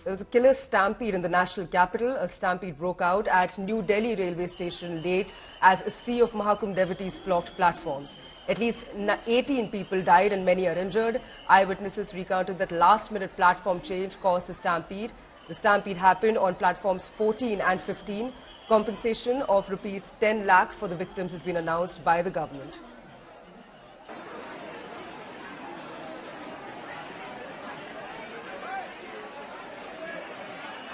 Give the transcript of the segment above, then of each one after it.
There was a killer stampede in the national capital. A stampede broke out at New Delhi railway station late as a sea of Mahakumbh devotees flocked platforms. At least 18 people died and many are injured. Eyewitnesses recounted that last-minute platform change caused the stampede. The stampede happened on platforms 14 and 15. Compensation of rupees 10 lakh for the victims has been announced by the government.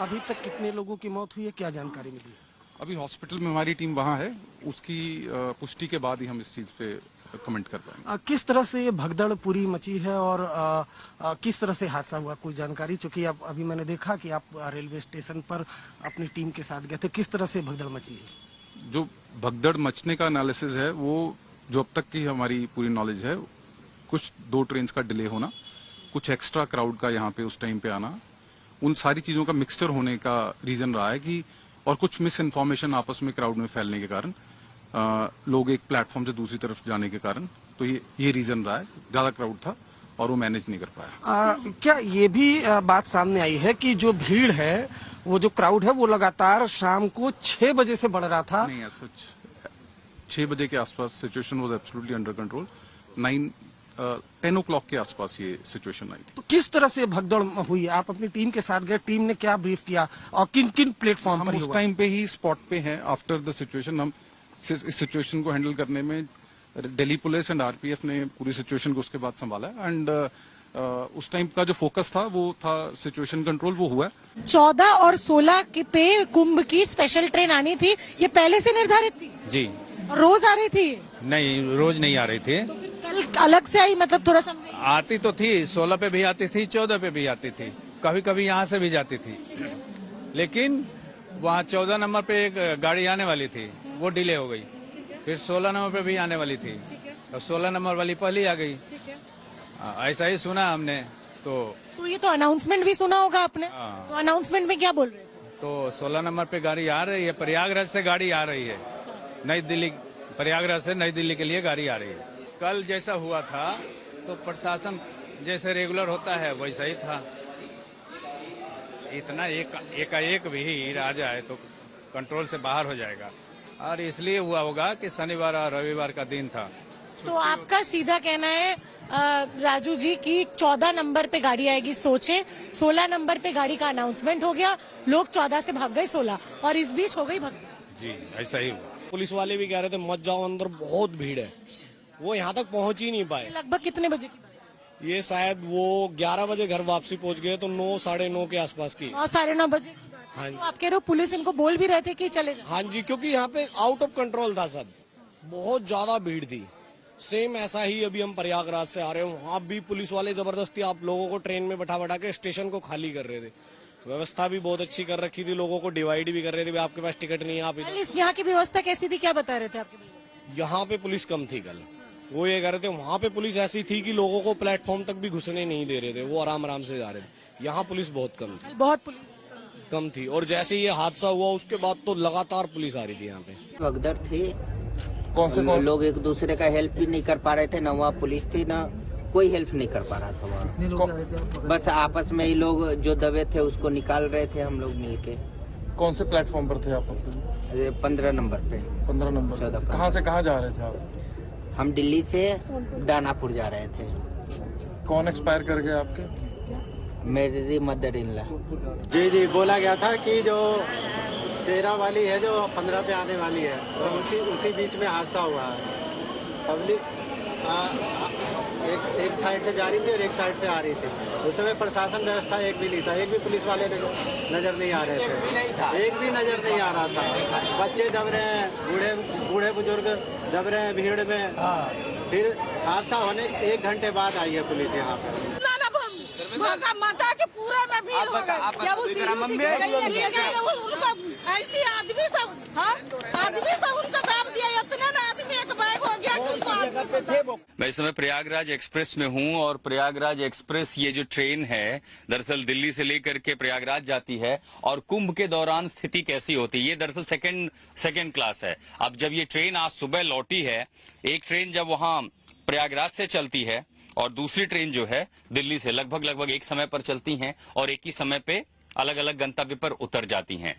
अभी तक कितने लोगों की मौत हुई है, क्या जानकारी मिली है? अभी हॉस्पिटल में हमारी टीम वहां है, उसकी पुष्टि के बाद ही हम इस चीज पे कमेंट कर पाएंगे। किस तरह से ये भगदड़ पूरी मची है और किस तरह से हादसा हुआ, कोई जानकारी? चूंकि अब अभी मैंने देखा कि आप रेलवे स्टेशन पर अपनी टीम के साथ गए थे, किस तरह से भगदड़ मची है? जो भगदड़ मचने का एनालिसिस है वो जो अब तक की हमारी पूरी नॉलेज है, कुछ 2 ट्रेन का डिले होना, कुछ एक्स्ट्रा क्राउड का यहाँ पे उस टाइम पे आना, उन सारी चीजों का मिक्सचर होने का रीजन रहा है कि और कुछ मिस इन्फॉर्मेशन आपस में क्राउड में फैलने के कारण लोग एक प्लेटफॉर्म से दूसरी तरफ जाने के कारण, तो ये रीजन रहा है। ज्यादा क्राउड था और वो मैनेज नहीं कर पाया। क्या ये भी बात सामने आई है कि जो भीड़ है, वो जो क्राउड है, वो लगातार शाम को 6 बजे से बढ़ रहा था? नहीं, सच 6 बजे के आसपास situation was absolutely under control. 10 o'clock के आसपास ये सिचुएशन आई थी। तो किस तरह से भगदड़ हुई? आप अपनी टीम के साथ गए, टीम ने क्या ब्रीफ किया और किन किन प्लेटफॉर्म पर? हम उस टाइम पे ही स्पॉट पे हैं। आफ्टर द सिचुएशन हम इस सिचुएशन को हैंडल करने में दिल्ली पुलिस एंड आरपीएफ ने पूरी सिचुएशन को उसके बाद संभाला एंड उस टाइम का जो फोकस था वो था सिचुएशन कंट्रोल, वो हुआ। 14 और 16 पे कुंभ की स्पेशल ट्रेन आनी थी, ये पहले से निर्धारित थी? जी। रोज आ रही थी? नहीं, रोज नहीं आ रही थी। तो फिर कल अलग से आई, मतलब थोड़ा समझे? आती तो थी, 16 पे भी आती थी, 14 पे भी आती थी, कभी कभी यहाँ से भी जाती थी, लेकिन वहाँ 14 नंबर पे एक गाड़ी आने वाली थी, वो डिले हो गई। फिर 16 नंबर पे भी आने वाली थी और 16 नंबर वाली पहले आ गई। ऐसा ही सुना हमने। तो ये तो अनाउंसमेंट भी सुना होगा आपने? तो अनाउंसमेंट में क्या बोल रहे थे? तो 16 नंबर पे गाड़ी आ रही है, प्रयागराज से गाड़ी आ रही है, नई दिल्ली, प्रयागराज से नई दिल्ली के लिए गाड़ी आ रही है। कल जैसा हुआ था तो प्रशासन जैसे रेगुलर होता है वैसा ही था। इतना एकाएक भी आ जाए तो कंट्रोल से बाहर हो जाएगा, और इसलिए हुआ होगा कि शनिवार और रविवार का दिन था। तो आपका सीधा कहना है राजू जी की 14 नंबर पे गाड़ी आएगी, सोचे 16 नंबर पे गाड़ी का अनाउंसमेंट हो गया, लोग 14 से भाग गए 16 और इस बीच हो गई भगदड़। जी, ऐसा ही हुआ। पुलिस वाले भी कह रहे थे मत जाओ अंदर, बहुत भीड़ है, वो यहाँ तक पहुँच ही नहीं पाए। लगभग कितने बजे की बात? ये शायद वो 11 बजे घर वापसी पहुँच गए, तो 9 साढ़े 9 के आसपास की। 9 साढ़े 9 बजे की बात। हाँ जी। तो आप कह रहे हो पुलिस इनको बोल भी रहे थे कि चले जाओ? हाँ जी, क्योंकि यहाँ पे आउट ऑफ कंट्रोल था सब, बहुत ज्यादा भीड़ थी। सेम ऐसा ही अभी हम प्रयागराज से आ रहे हैं, वहाँ भी पुलिस वाले जबरदस्ती आप लोगों को ट्रेन में बैठा के स्टेशन को खाली कर रहे थे। व्यवस्था भी बहुत अच्छी कर रखी थी, लोगों को डिवाइड भी कर रहे थे, आपके पास टिकट नहीं है आप इधर। यहाँ की व्यवस्था कैसी थी, क्या बता रहे थे आपके? यहाँ पे पुलिस कम थी कल, वो ये कह रहे थे। वहाँ पे पुलिस ऐसी थी कि लोगों को प्लेटफॉर्म तक भी घुसने नहीं दे रहे थे, वो आराम आराम से जा रहे थे। यहाँ पुलिस बहुत कम थी, बहुत पुलिस कम थी। और जैसे ये हादसा हुआ उसके बाद तो लगातार पुलिस आ रही थी यहाँ पे। भगदड़ थी, कौन से लोग एक दूसरे का हेल्प भी नहीं कर पा रहे थे, ना वहाँ पुलिस थी, ना कोई हेल्प नहीं कर पा रहा था वहाँ। बस आपस में ही लोग जो दबे थे उसको निकाल रहे थे, हम लोग मिलके। कौन से प्लेटफॉर्म पर थे आप? 15 नंबर पे। 15 नंबर। 14। कहाँ से कहाँ जा रहे थे आप? हम दिल्ली से दानापुर जा रहे थे। कौन एक्सपायर कर गए आपके? मेरी मदर इन लॉ। जी, बोला गया था कि जो 13 वाली है जो 15 पे आने वाली है, और उसी बीच में हादसा हुआ है। पब्लिक एक साइड से जा रही थी और एक साइड से आ रही थी। उस समय प्रशासन व्यवस्था एक भी नहीं था, एक भी पुलिस वाले नजर नहीं आ रहे थे, एक भी नजर नहीं आ रहा था। बच्चे दब रहे हैं, बूढ़े बुजुर्ग दब रहे हैं भीड़ में। फिर हादसा होने 1 घंटे बाद आई है पुलिस यहाँ पर। मचा के पूरा में भीड़ हो गई। क्या वो ऐसी आदमी सब उनका दाब दिया, इतना ना आदमी एक बैग हो गया। मैं इस समय प्रयागराज एक्सप्रेस में हूं और प्रयागराज एक्सप्रेस ये जो ट्रेन है दरअसल दिल्ली से लेकर के प्रयागराज जाती है। और कुंभ के दौरान स्थिति कैसी होती है, ये दरअसल सेकंड क्लास है। अब जब ये ट्रेन आज सुबह लौटी है, एक ट्रेन जब वहां प्रयागराज से चलती है और दूसरी ट्रेन जो है दिल्ली से लगभग एक समय पर चलती हैं और एक ही समय पे अलग अलग गंतव्य पर उतर जाती हैं।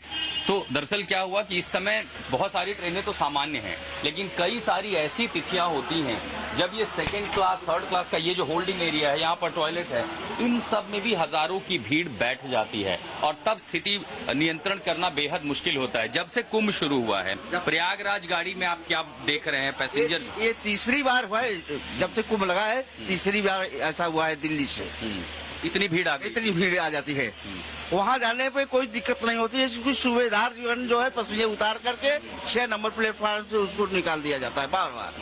तो दरअसल क्या हुआ कि इस समय बहुत सारी ट्रेनें तो सामान्य हैं, लेकिन कई सारी ऐसी तिथियां होती हैं जब ये सेकंड क्लास, थर्ड क्लास का ये जो होल्डिंग एरिया है, यहाँ पर टॉयलेट है, इन सब में भी हजारों की भीड़ बैठ जाती है और तब स्थिति नियंत्रण करना बेहद मुश्किल होता है। जब से कुंभ शुरू हुआ है, प्रयागराज गाड़ी में आप क्या देख रहे हैं पैसेंजर? ये तीसरी बार हुआ है, जब से कुंभ लगा है तीसरी बार ऐसा हुआ है दिल्ली से। इतनी भीड़ आ गई, इतनी भीड़ आ जाती है। वहाँ जाने पे कोई दिक्कत नहीं होती है, कुछ सूबेदार जो है पैसेंजर उतार करके 6 नंबर प्लेटफॉर्म से उसको निकाल दिया जाता है बार बार।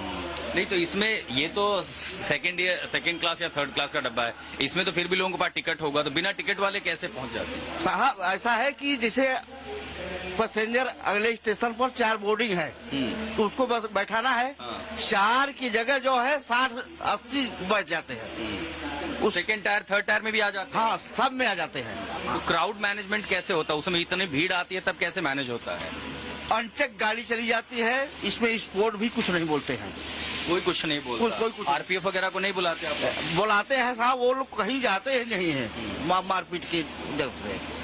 नहीं तो इसमें ये तो सेकंड क्लास या थर्ड क्लास का डब्बा है, इसमें तो फिर भी लोगों के पास टिकट होगा, तो बिना टिकट वाले कैसे पहुंच जाते हैं? साहब ऐसा है कि जैसे पैसेंजर अगले स्टेशन पर 4 बोर्डिंग है तो उसको बस बैठाना है, 4 की जगह जो है 60-80 बैठ जाते हैं। उस सेकंड टायर थर्ड टायर में भी आ जाते हैं? हाँ, सब में आ जाते हैं। तो क्राउड मैनेजमेंट कैसे होता है? उसमें इतनी भीड़ आती है तब कैसे मैनेज होता है? अनचेक गाड़ी चली जाती है, इसमें स्पोर्ट भी कुछ नहीं बोलते हैं। कोई कुछ नहीं बोलता? कोई कुछ आरपीएफ वगैरह को नहीं बुलाते आप? बुलाते हैं साहब, वो लोग कहीं जाते हैं नहीं है मारपीट की जब से।